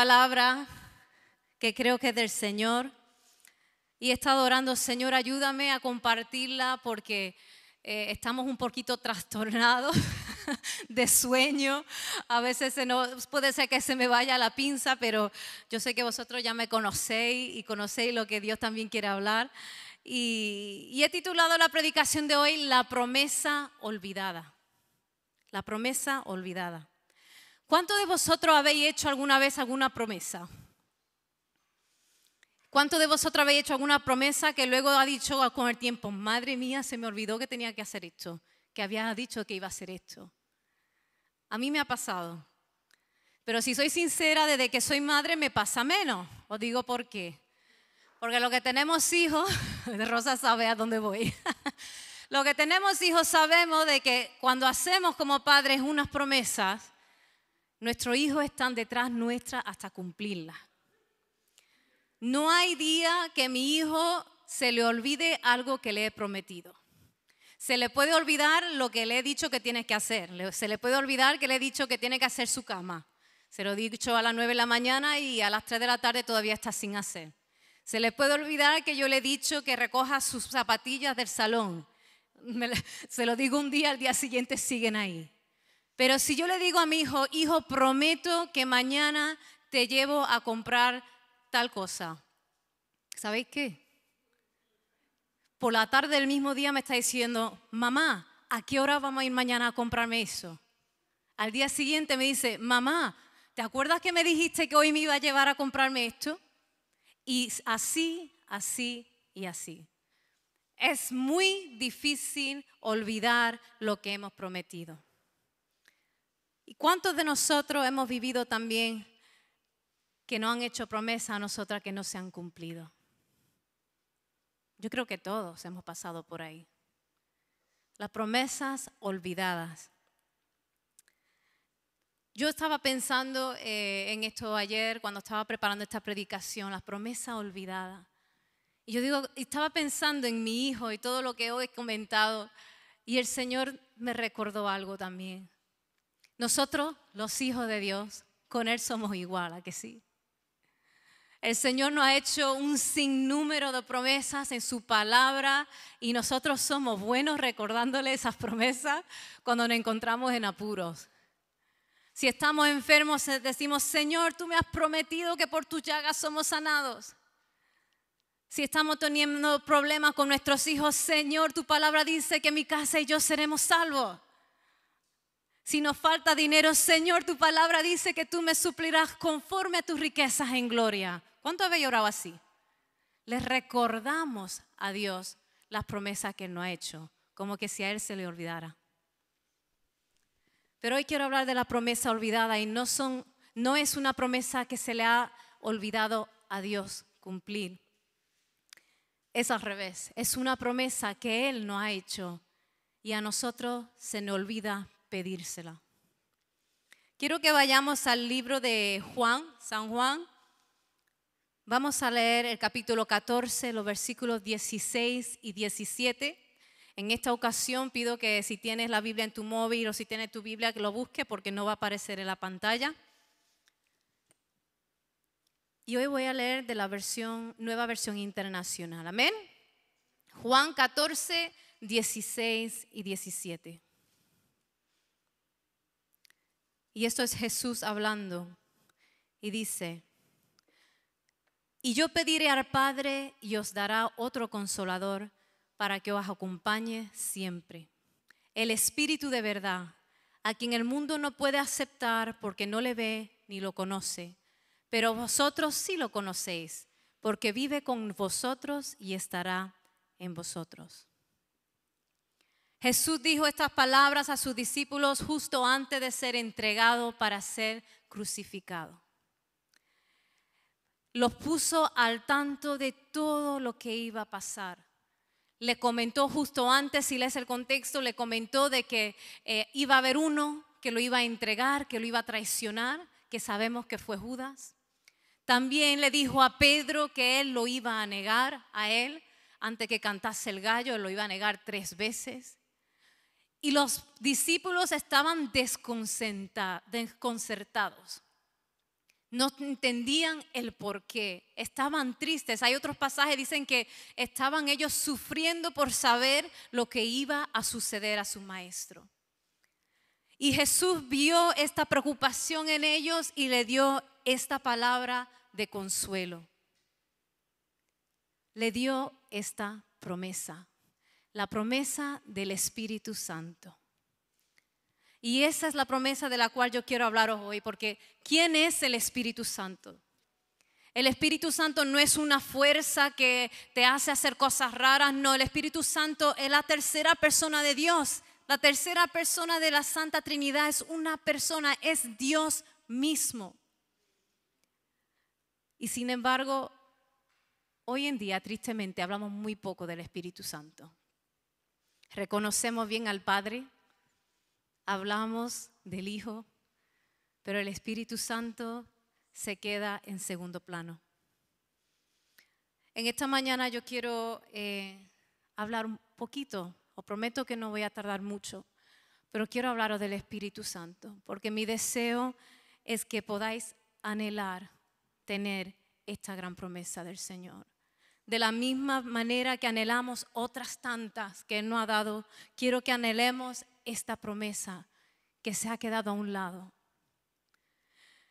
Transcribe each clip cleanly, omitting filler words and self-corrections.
palabra que creo que es del Señor y he estado orando, Señor, ayúdame a compartirla porque estamos un poquito trastornados de sueño. A veces puede ser que se me vaya la pinza, pero yo sé que vosotros ya me conocéis y conocéis lo que Dios también quiere hablar. Y he titulado la predicación de hoy La promesa olvidada. La promesa olvidada. ¿Cuántos de vosotros habéis hecho alguna vez alguna promesa? ¿Cuántos de vosotros habéis hecho alguna promesa que luego ha dicho con el tiempo, madre mía, se me olvidó que tenía que hacer esto, que había dicho que iba a hacer esto? A mí me ha pasado. Pero si soy sincera, desde que soy madre me pasa menos. Os digo por qué. Porque los que tenemos hijos, Rosa sabe a dónde voy. Los que tenemos hijos sabemos de que cuando hacemos como padres unas promesas, nuestros hijos están detrás nuestra hasta cumplirlas. No hay día que mi hijo se le olvide algo que le he prometido. Se le puede olvidar lo que le he dicho que tiene que hacer. Se le puede olvidar que le he dicho que tiene que hacer su cama. Se lo he dicho a las 9 de la mañana y a las 3 de la tarde todavía está sin hacer. Se le puede olvidar que yo le he dicho que recoja sus zapatillas del salón. Se lo digo un día, al día siguiente siguen ahí. Pero si yo le digo a mi hijo, hijo, prometo que mañana te llevo a comprar tal cosa. ¿Sabéis qué? Por la tarde del mismo día me está diciendo, mamá, ¿a qué hora vamos a ir mañana a comprarme eso? Al día siguiente me dice, mamá, ¿te acuerdas que me dijiste que hoy me iba a llevar a comprarme esto? Y así, así y así. Es muy difícil olvidar lo que hemos prometido. ¿Y cuántos de nosotros hemos vivido también que no han hecho promesas a nosotras que no se han cumplido? Yo creo que todos hemos pasado por ahí. Las promesas olvidadas. Yo estaba pensando en esto ayer cuando estaba preparando esta predicación, las promesas olvidadas. Y yo estaba pensando en mi hijo y todo lo que hoy he comentado y el Señor me recordó algo también. Nosotros, los hijos de Dios, con Él somos igual, ¿a que sí? El Señor nos ha hecho un sinnúmero de promesas en su palabra y nosotros somos buenos recordándole esas promesas cuando nos encontramos en apuros. Si estamos enfermos, decimos, Señor, tú me has prometido que por tus llagas somos sanados. Si estamos teniendo problemas con nuestros hijos, Señor, tu palabra dice que mi casa y yo seremos salvos. Si nos falta dinero, Señor, tu palabra dice que tú me suplirás conforme a tus riquezas en gloria. ¿Cuánto habéis orado así? Les recordamos a Dios las promesas que Él nos ha hecho, como que si a Él se le olvidara. Pero hoy quiero hablar de la promesa olvidada y no es una promesa que se le ha olvidado a Dios cumplir. Es al revés, es una promesa que Él nos ha hecho y a nosotros se nos olvida pedírsela. Quiero que vayamos al libro de Juan, San Juan. Vamos a leer el capítulo 14, los versículos 16 y 17. En esta ocasión pido que si tienes la Biblia en tu móvil o si tienes tu Biblia que lo busques porque no va a aparecer en la pantalla. Y hoy voy a leer de la nueva versión internacional. Amén. Juan 14, 16 y 17. Y esto es Jesús hablando y dice, y yo pediré al Padre y os dará otro consolador para que os acompañe siempre. El Espíritu de verdad, a quien el mundo no puede aceptar porque no le ve ni lo conoce, pero vosotros sí lo conocéis, porque vive con vosotros y estará en vosotros. Jesús dijo estas palabras a sus discípulos justo antes de ser entregado para ser crucificado. Los puso al tanto de todo lo que iba a pasar. Le comentó justo antes, si lees el contexto, le comentó de que iba a haber uno que lo iba a entregar, que lo iba a traicionar, que sabemos que fue Judas. También le dijo a Pedro que él lo iba a negar a él antes que cantase el gallo, él lo iba a negar 3 veces. Y los discípulos estaban desconcertados. No entendían el por qué. Estaban tristes. Hay otros pasajes que dicen que estaban ellos sufriendo por saber lo que iba a suceder a su maestro. Y Jesús vio esta preocupación en ellos y le dio esta palabra de consuelo. Le dio esta promesa, la promesa del Espíritu Santo. Y esa es la promesa de la cual yo quiero hablaros hoy, porque ¿quién es el Espíritu Santo? El Espíritu Santo no es una fuerza que te hace hacer cosas raras, no, el Espíritu Santo es la tercera persona de Dios. La tercera persona de la Santa Trinidad es una persona, es Dios mismo. Y sin embargo, hoy en día, tristemente, hablamos muy poco del Espíritu Santo. Reconocemos bien al Padre, hablamos del Hijo, pero el Espíritu Santo se queda en segundo plano. En esta mañana yo quiero hablar un poquito, os prometo que no voy a tardar mucho, pero quiero hablaros del Espíritu Santo, porque mi deseo es que podáis anhelar tener esta gran promesa del Señor. De la misma manera que anhelamos otras tantas que Él nos ha dado, quiero que anhelemos esta promesa que se ha quedado a un lado.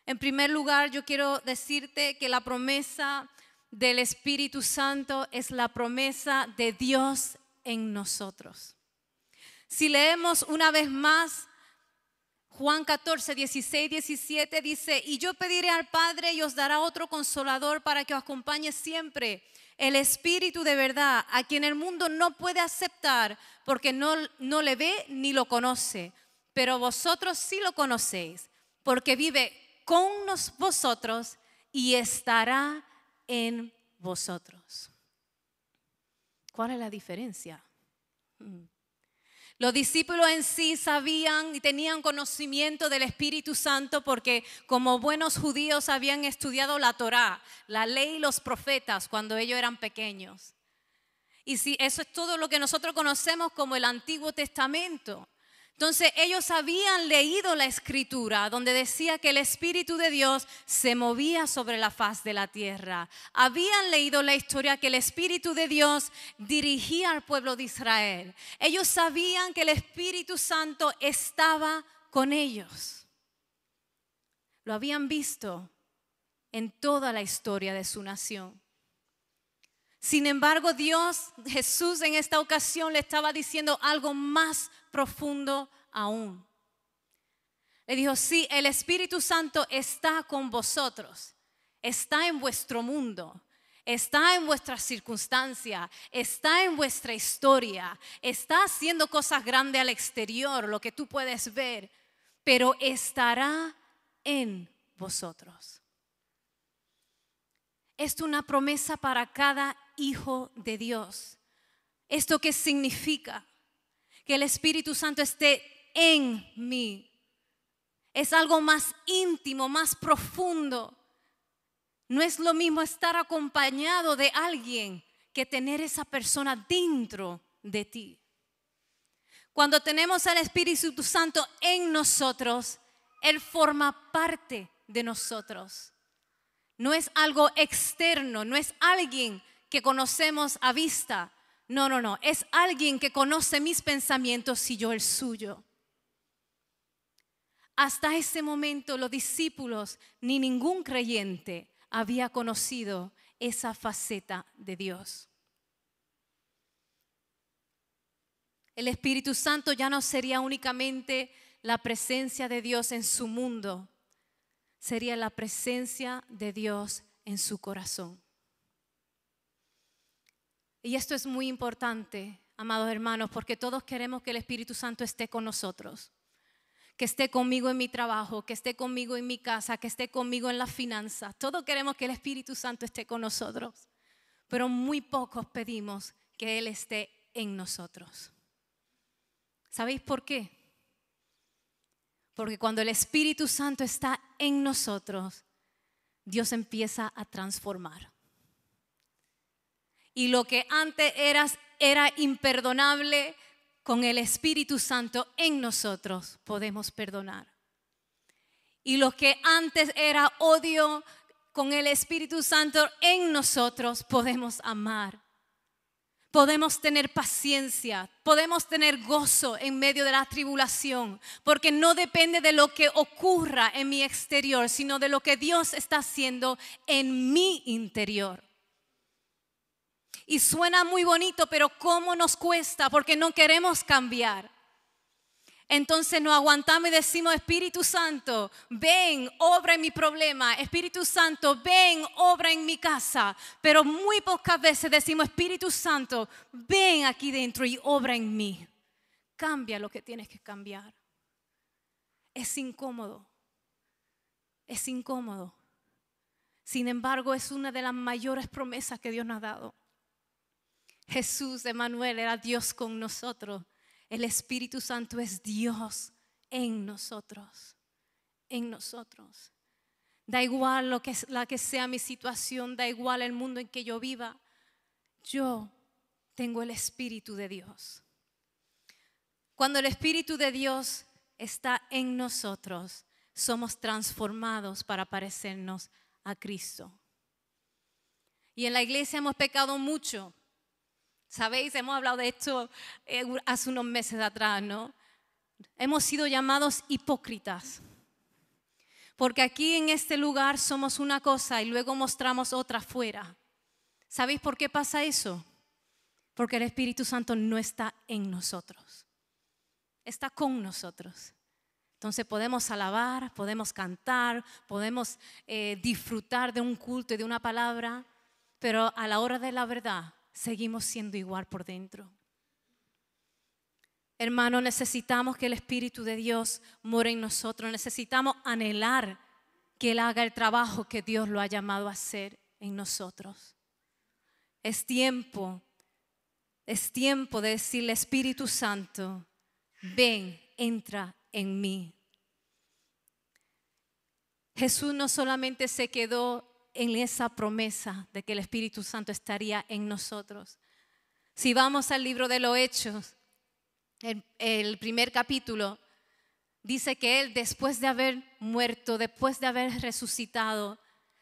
En primer lugar, yo quiero decirte que la promesa del Espíritu Santo es la promesa de Dios en nosotros. Si leemos una vez más, Juan 14, 16, 17 dice: y yo pediré al Padre y os dará otro consolador para que os acompañe siempre, el Espíritu de verdad, a quien el mundo no puede aceptar porque no le ve ni lo conoce, pero vosotros sí lo conocéis, porque vive con vosotros y estará en vosotros. ¿Cuál es la diferencia? Los discípulos en sí sabían y tenían conocimiento del Espíritu Santo porque como buenos judíos habían estudiado la Torá, la ley y los profetas cuando ellos eran pequeños. Y si eso es todo lo que nosotros conocemos como el Antiguo Testamento. Entonces ellos habían leído la Escritura donde decía que el Espíritu de Dios se movía sobre la faz de la tierra. Habían leído la historia que el Espíritu de Dios dirigía al pueblo de Israel. Ellos sabían que el Espíritu Santo estaba con ellos. Lo habían visto en toda la historia de su nación. Sin embargo, Jesús en esta ocasión le estaba diciendo algo más profundo aún. Le dijo: sí, el Espíritu Santo está con vosotros, está en vuestro mundo, está en vuestras circunstancias, está en vuestra historia, está haciendo cosas grandes al exterior, lo que tú puedes ver, pero estará en vosotros. Esto es una promesa para cada hijo de Dios. ¿Esto qué significa? Que el Espíritu Santo esté en mí. Es algo más íntimo, más profundo. No es lo mismo estar acompañado de alguien que tener esa persona dentro de ti. Cuando tenemos al Espíritu Santo en nosotros, Él forma parte de nosotros. No es algo externo, no es alguien que conocemos a vista. No, es alguien que conoce mis pensamientos y yo el suyo. Hasta ese momento los discípulos ni ningún creyente había conocido esa faceta de Dios. El Espíritu Santo ya no sería únicamente la presencia de Dios en su mundo, sería la presencia de Dios en su corazón. Y esto es muy importante, amados hermanos, porque todos queremos que el Espíritu Santo esté con nosotros. Que esté conmigo en mi trabajo, que esté conmigo en mi casa, que esté conmigo en las finanzas. Todos queremos que el Espíritu Santo esté con nosotros, pero muy pocos pedimos que Él esté en nosotros. ¿Sabéis por qué? Porque cuando el Espíritu Santo está en nosotros, Dios empieza a transformar. Y lo que antes era imperdonable, con el Espíritu Santo en nosotros podemos perdonar. Y lo que antes era odio, con el Espíritu Santo en nosotros podemos amar. Podemos tener paciencia, podemos tener gozo en medio de la tribulación, porque no depende de lo que ocurra en mi exterior, sino de lo que Dios está haciendo en mi interior. Y suena muy bonito, pero ¿cómo nos cuesta? Porque no queremos cambiar. Entonces nos aguantamos y decimos, Espíritu Santo, ven, obra en mi problema. Espíritu Santo, ven, obra en mi casa. Pero muy pocas veces decimos, Espíritu Santo, ven aquí dentro y obra en mí. Cambia lo que tienes que cambiar. Es incómodo. Es incómodo. Sin embargo, es una de las mayores promesas que Dios nos ha dado. Jesús, Emmanuel, era Dios con nosotros. El Espíritu Santo es Dios en nosotros, en nosotros. Da igual la que sea mi situación, da igual el mundo en que yo viva, yo tengo el Espíritu de Dios. Cuando el Espíritu de Dios está en nosotros, somos transformados para parecernos a Cristo. Y en la iglesia hemos pecado mucho. ¿Sabéis? Hemos hablado de esto hace unos meses atrás, ¿no? Hemos sido llamados hipócritas. Porque aquí en este lugar somos una cosa y luego mostramos otra afuera. ¿Sabéis por qué pasa eso? Porque el Espíritu Santo no está en nosotros. Está con nosotros. Entonces podemos alabar, podemos cantar, podemos disfrutar de un culto y de una palabra, pero a la hora de la verdad seguimos siendo igual por dentro. Hermano, necesitamos que el Espíritu de Dios more en nosotros. Necesitamos anhelar que Él haga el trabajo que Dios lo ha llamado a hacer en nosotros. Es tiempo de decirle, Espíritu Santo, ven, entra en mí. Jesús no solamente se quedó en esa promesa de que el Espíritu Santo estaría en nosotros. Si vamos al libro de los Hechos, el primer capítulo, dice que Él, después de haber muerto, después de haber resucitado,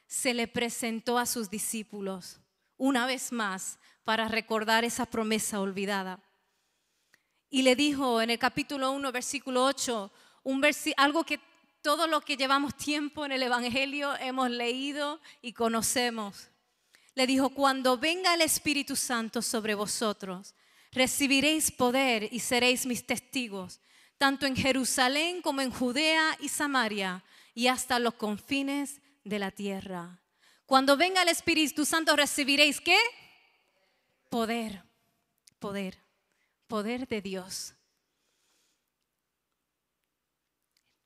se le presentó a sus discípulos una vez más para recordar esa promesa olvidada. Y le dijo en el capítulo 1, versículo 8, algo que todo lo que llevamos tiempo en el Evangelio hemos leído y conocemos. Le dijo, cuando venga el Espíritu Santo sobre vosotros, recibiréis poder y seréis mis testigos, tanto en Jerusalén como en Judea y Samaria y hasta los confines de la tierra. Cuando venga el Espíritu Santo recibiréis ¿qué? Poder, poder, poder de Dios.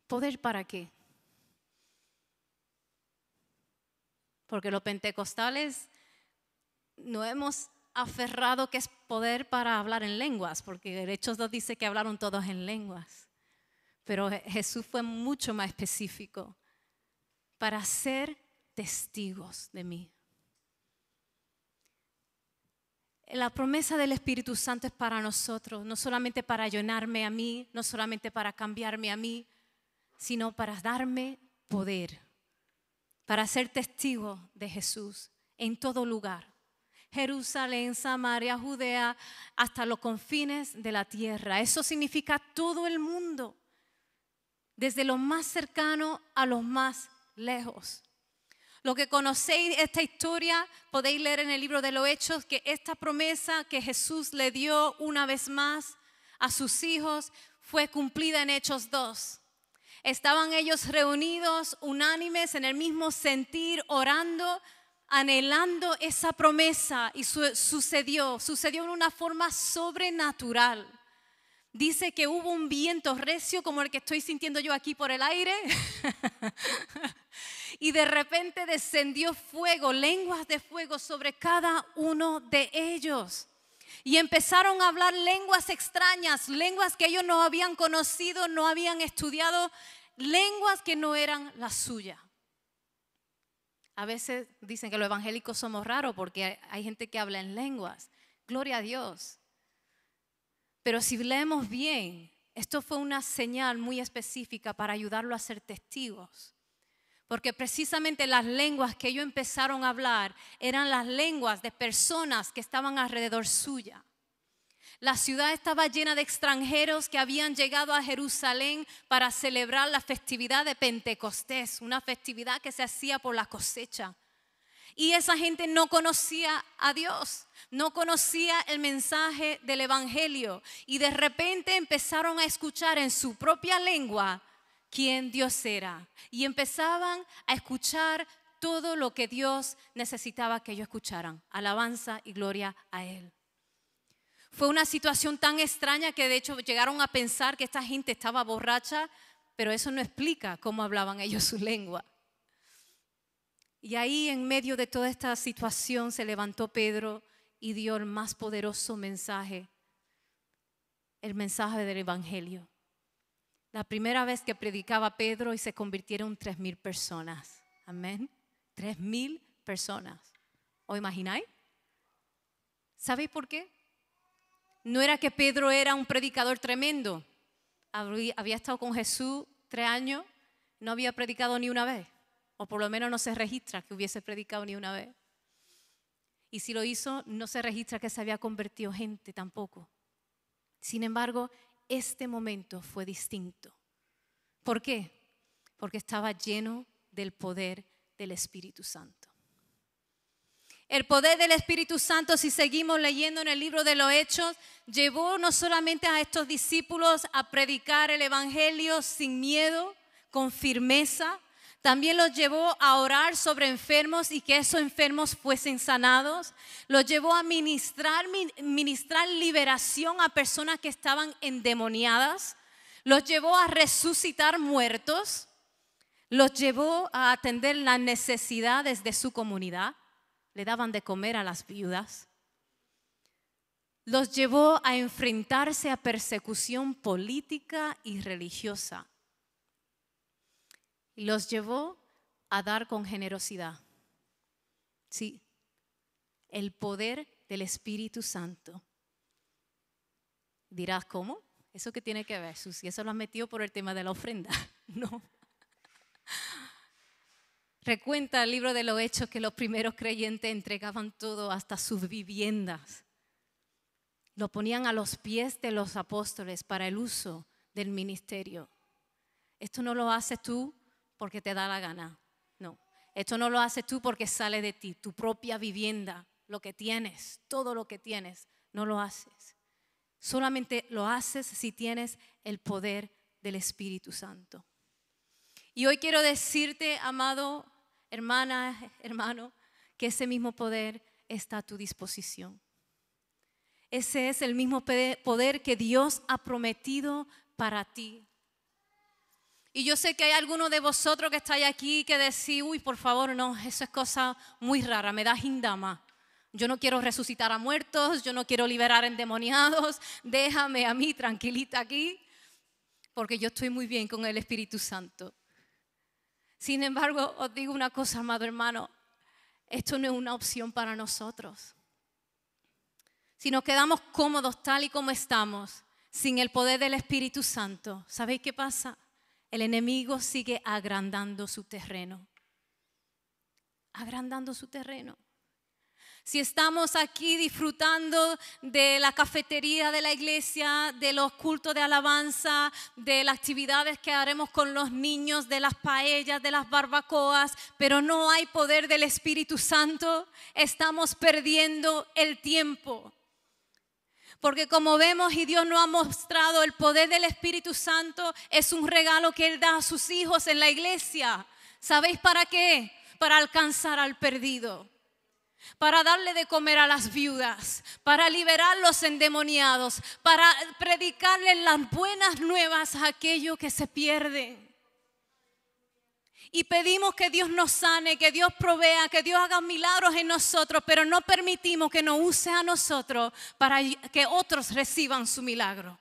¿Poder para qué? Porque los pentecostales no hemos aferrado que es poder para hablar en lenguas, porque en Hechos 2 dice que hablaron todos en lenguas. Pero Jesús fue mucho más específico, para ser testigos de mí. La promesa del Espíritu Santo es para nosotros, no solamente para llenarme a mí, no solamente para cambiarme a mí, sino para darme poder, para ser testigo de Jesús en todo lugar. Jerusalén, Samaria, Judea, hasta los confines de la tierra. Eso significa todo el mundo, desde lo más cercano a los más lejos. Lo que conocéis esta historia, podéis leer en el libro de los Hechos que esta promesa que Jesús le dio una vez más a sus hijos fue cumplida en Hechos 2. Estaban ellos reunidos, unánimes, en el mismo sentir, orando, anhelando esa promesa y sucedió en una forma sobrenatural. Dice que hubo un viento recio como el que estoy sintiendo yo aquí por el aire y de repente descendió fuego, lenguas de fuego sobre cada uno de ellos. Y empezaron a hablar lenguas extrañas, lenguas que ellos no habían conocido, no habían estudiado, lenguas que no eran las suyas. A veces dicen que los evangélicos somos raros porque hay gente que habla en lenguas. Gloria a Dios. Pero si leemos bien, Esto fue una señal muy específica para ayudarlo a ser testigos. Porque precisamente las lenguas que ellos empezaron a hablar eran las lenguas de personas que estaban alrededor suya. La ciudad estaba llena de extranjeros que habían llegado a Jerusalén para celebrar la festividad de Pentecostés, una festividad que se hacía por la cosecha. Y esa gente no conocía a Dios, no conocía el mensaje del evangelio. Y de repente empezaron a escuchar en su propia lengua quién Dios era. Y empezaban a escuchar todo lo que Dios necesitaba que ellos escucharan. Alabanza y gloria a Él. Fue una situación tan extraña que de hecho llegaron a pensar que esta gente estaba borracha, pero eso no explica cómo hablaban ellos su lengua. Y ahí en medio de toda esta situación se levantó Pedro y dio el más poderoso mensaje, el mensaje del evangelio. La primera vez que predicaba Pedro y se convirtieron 3,000 personas. Amén. 3,000 personas. ¿Os imagináis? ¿Sabéis por qué? No era que Pedro era un predicador tremendo. Había estado con Jesús 3 años, no había predicado ni una vez. O por lo menos no se registra que hubiese predicado ni una vez. Y si lo hizo, no se registra que se había convertido gente tampoco. Sin embargo, este momento fue distinto. ¿Por qué? Porque estaba lleno del poder del Espíritu Santo. El poder del Espíritu Santo, si seguimos leyendo en el libro de los Hechos, llevó no solamente a estos discípulos a predicar el evangelio sin miedo, con firmeza, también los llevó a orar sobre enfermos y que esos enfermos fuesen sanados. Los llevó a ministrar liberación a personas que estaban endemoniadas. Los llevó a resucitar muertos. Los llevó a atender las necesidades de su comunidad. Le daban de comer a las viudas. Los llevó a enfrentarse a persecución política y religiosa. Y los llevó a dar con generosidad. Sí, el poder del Espíritu Santo. Dirás, ¿cómo? ¿Eso qué tiene que ver, Susi? ¿Eso lo has metido por el tema de la ofrenda? No. Recuenta el libro de los Hechos que los primeros creyentes entregaban todo, hasta sus viviendas. Lo ponían a los pies de los apóstoles para el uso del ministerio. Esto no lo haces tú porque te da la gana. No. Esto no lo haces tú porque sale de ti. Tu propia vivienda, lo que tienes, todo lo que tienes, no lo haces. Solamente lo haces si tienes el poder del Espíritu Santo. Y hoy quiero decirte, amado, hermana, hermano, que ese mismo poder está a tu disposición. Ese es el mismo poder que Dios ha prometido para ti. Y yo sé que hay algunos de vosotros que estáis aquí que decís, uy, por favor, no, eso es cosa muy rara, me da hindama. Yo no quiero resucitar a muertos, yo no quiero liberar endemoniados, déjame a mí tranquilita aquí, porque yo estoy muy bien con el Espíritu Santo. Sin embargo, os digo una cosa, amado hermano, esto no es una opción para nosotros. Si nos quedamos cómodos tal y como estamos, sin el poder del Espíritu Santo, ¿sabéis qué pasa? El enemigo sigue agrandando su terreno. Agrandando su terreno. Si estamos aquí disfrutando de la cafetería de la iglesia, de los cultos de alabanza, de las actividades que haremos con los niños, de las paellas, de las barbacoas, pero no hay poder del Espíritu Santo, estamos perdiendo el tiempo. Porque como vemos y Dios nos ha mostrado, el poder del Espíritu Santo es un regalo que Él da a sus hijos en la iglesia. ¿Sabéis para qué? Para alcanzar al perdido. Para darle de comer a las viudas, para liberar a los endemoniados, para predicarles las buenas nuevas a aquellos que se pierden. Y pedimos que Dios nos sane, que Dios provea, que Dios haga milagros en nosotros, pero no permitimos que nos use a nosotros para que otros reciban su milagro.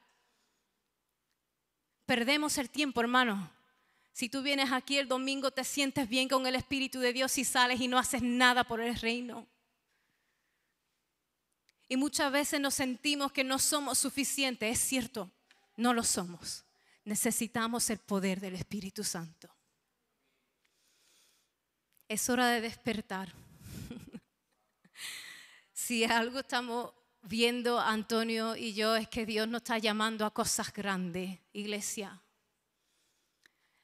Perdemos el tiempo, hermano. Si tú vienes aquí el domingo, te sientes bien con el Espíritu de Dios y sales y no haces nada por el reino. Y muchas veces nos sentimos que no somos suficientes, es cierto. No lo somos. Necesitamos el poder del Espíritu Santo. Es hora de despertar. Si algo estamos viendo, Antonio y yo, es que Dios nos está llamando a cosas grandes, iglesia.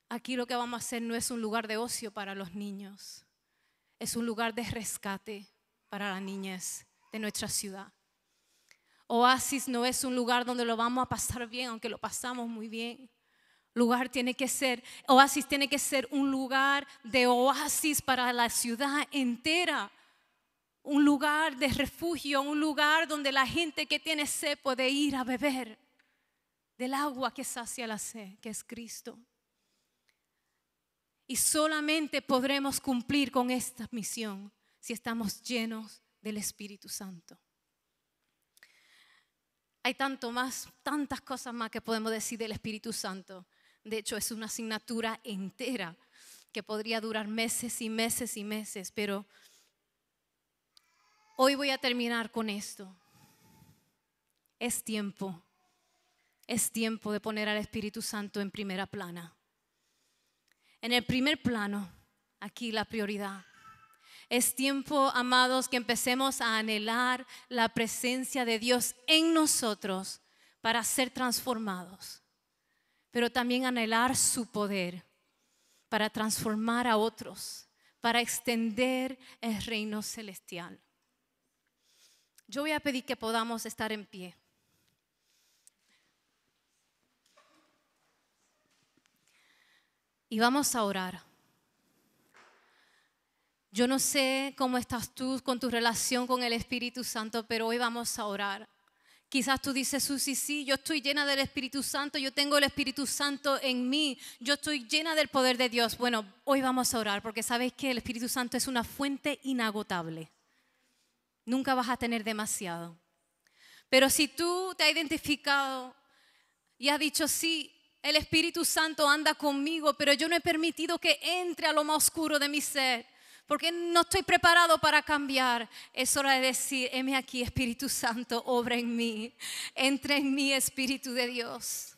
Aquí lo que vamos a hacer no es un lugar de ocio para los niños. Es un lugar de rescate para la niñez de nuestra ciudad. Oasis no es un lugar donde lo vamos a pasar bien, aunque lo pasamos muy bien. Oasis tiene que ser un lugar de oasis para la ciudad entera. Un lugar de refugio, un lugar donde la gente que tiene sed puede ir a beber del agua que sacia la sed, que es Cristo. Y solamente podremos cumplir con esta misión si estamos llenos del Espíritu Santo. Hay tantas cosas más que podemos decir del Espíritu Santo. De hecho, es una asignatura entera que podría durar meses y meses y meses, pero hoy voy a terminar con esto. Es tiempo de poner al Espíritu Santo en primera plana. En el primer plano, aquí la prioridad. Es tiempo, amados, que empecemos a anhelar la presencia de Dios en nosotros para ser transformados. Pero también anhelar su poder para transformar a otros, para extender el reino celestial. Yo voy a pedir que podamos estar en pie. Y vamos a orar. Yo no sé cómo estás tú con tu relación con el Espíritu Santo, pero hoy vamos a orar. Quizás tú dices, Susi, sí, yo estoy llena del Espíritu Santo, yo tengo el Espíritu Santo en mí, yo estoy llena del poder de Dios. Bueno, hoy vamos a orar porque sabes que el Espíritu Santo es una fuente inagotable. Nunca vas a tener demasiado. Pero si tú te has identificado y has dicho, sí, el Espíritu Santo anda conmigo, pero yo no he permitido que entre a lo más oscuro de mi ser, porque no estoy preparado para cambiar. Es hora de decir, heme aquí, Espíritu Santo, obra en mí. Entra en mí, Espíritu de Dios.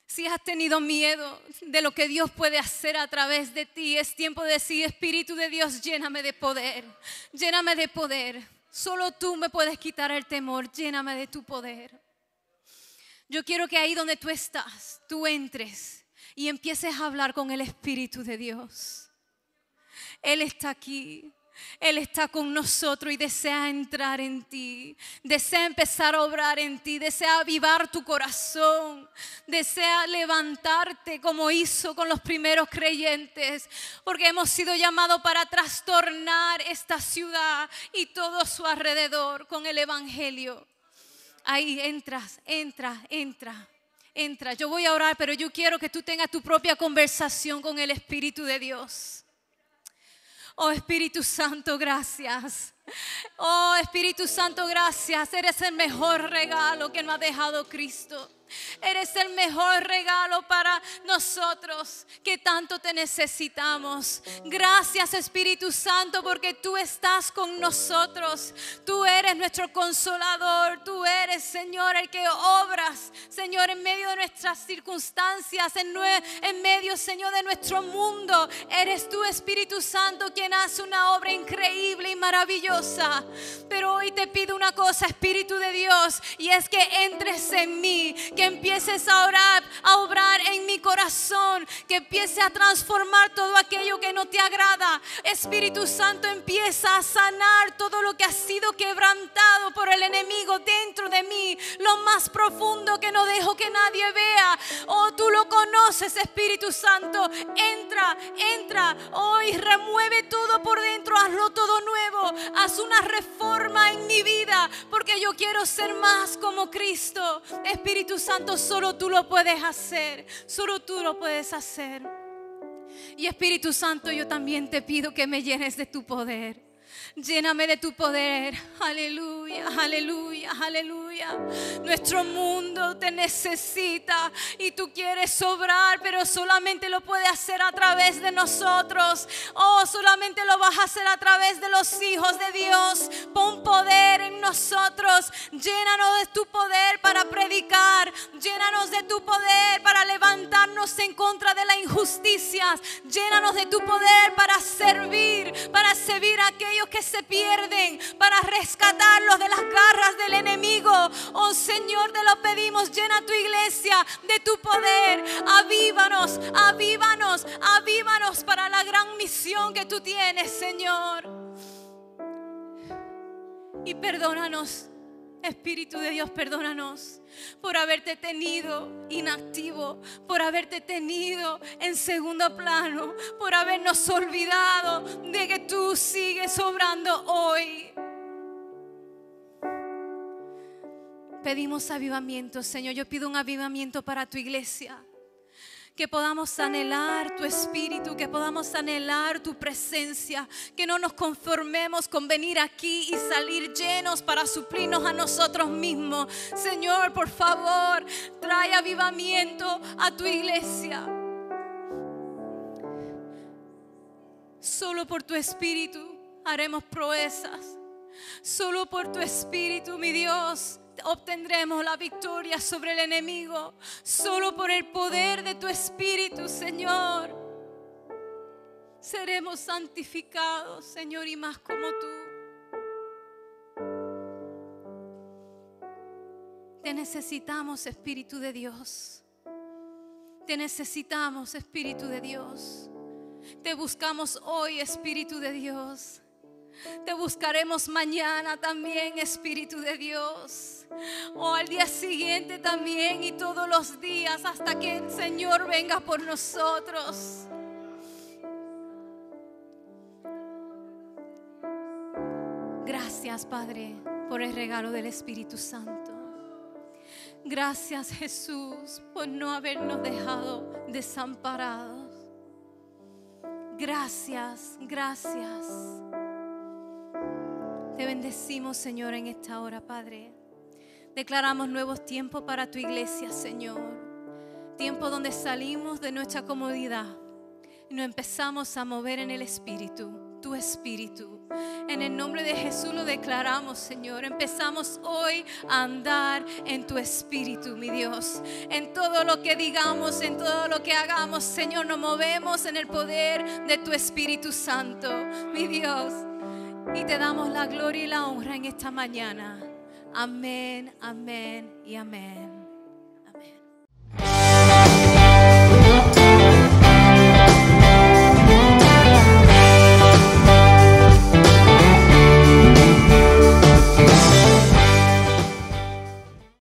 Si has tenido miedo de lo que Dios puede hacer a través de ti, es tiempo de decir, Espíritu de Dios, lléname de poder. Lléname de poder. Solo tú me puedes quitar el temor. Lléname de tu poder. Yo quiero que ahí donde tú estás, tú entres y empieces a hablar con el Espíritu de Dios. Él está aquí, Él está con nosotros y desea entrar en ti, desea empezar a obrar en ti, desea avivar tu corazón, desea levantarte como hizo con los primeros creyentes, porque hemos sido llamados para trastornar esta ciudad y todo su alrededor con el Evangelio. Ahí entra. Yo voy a orar, pero yo quiero que tú tengas tu propia conversación con el Espíritu de Dios. Oh Espíritu Santo, gracias. Oh Espíritu Santo, gracias. Eres el mejor regalo que nos ha dejado Cristo. Eres el mejor regalo para nosotros que tanto te necesitamos. Gracias Espíritu Santo porque tú estás con nosotros. Tú eres nuestro consolador. Tú eres, Señor, el que obras, Señor, en medio de nuestras circunstancias, en medio, Señor, de nuestro mundo. Eres tú, Espíritu Santo, quien hace una obra increíble y maravillosa. Pero hoy te pido una cosa, Espíritu de Dios, y es que entres en mí, que empieces a obrar en mi corazón, que empiece a transformar todo aquello que no te agrada. Espíritu Santo, empieza a sanar todo lo que ha sido quebrantado por el enemigo dentro de mí, lo más profundo que no dejo que nadie vea. Oh, tú lo conoces, Espíritu Santo. Entra hoy, remueve todo por dentro, hazlo todo nuevo, haz una reforma en mi vida, porque yo quiero ser más como Cristo. Espíritu Santo, solo tú lo puedes hacer, solo tú lo puedes hacer. Y Espíritu Santo, yo también te pido que me llenes de tu poder. Lléname de tu poder. Aleluya, aleluya, aleluya. Nuestro mundo te necesita y tú quieres sobrar, pero solamente lo puedes hacer a través de nosotros. Oh, solamente lo vas a hacer a través de los hijos de Dios. Pon poder en nosotros. Llénanos de tu poder para predicar. Llénanos de tu poder para levantarnos en contra de las injusticias. Llénanos de tu poder para servir a aquellos que se pierden, para rescatarlos de las garras del enemigo. Oh Señor, te lo pedimos, llena tu iglesia de tu poder. Avívanos, avívanos, avívanos para la gran misión que tú tienes, Señor. Y perdónanos, Espíritu de Dios, perdónanos por haberte tenido inactivo, por haberte tenido en segundo plano, por habernos olvidado de que tú sigues obrando hoy. Pedimos avivamiento, Señor. Yo pido un avivamiento para tu iglesia. Que podamos anhelar tu espíritu, que podamos anhelar tu presencia, que no nos conformemos con venir aquí y salir llenos para suplirnos a nosotros mismos. Señor, por favor, trae avivamiento a tu iglesia. Solo por tu espíritu haremos proezas. Solo por tu espíritu, mi Dios, obtendremos la victoria sobre el enemigo. Solo por el poder de tu espíritu, Señor, seremos santificados, Señor, y más como tú. Te necesitamos, Espíritu de Dios. Te necesitamos, Espíritu de Dios. Te buscamos hoy, Espíritu de Dios. Te buscaremos mañana también, Espíritu de Dios. O al día siguiente también, y todos los días hasta que el Señor venga por nosotros. Gracias, Padre, por el regalo del Espíritu Santo. Gracias, Jesús, por no habernos dejado desamparados. Gracias, gracias. Te bendecimos, Señor, en esta hora, Padre. Declaramos nuevos tiempos para tu iglesia, Señor. Tiempo donde salimos de nuestra comodidad y nos empezamos a mover en el Espíritu, tu Espíritu. En el nombre de Jesús lo declaramos, Señor. Empezamos hoy a andar en tu Espíritu, mi Dios. En todo lo que digamos, en todo lo que hagamos, Señor, nos movemos en el poder de tu Espíritu Santo, mi Dios. Y te damos la gloria y la honra en esta mañana. Amén, amén y amén.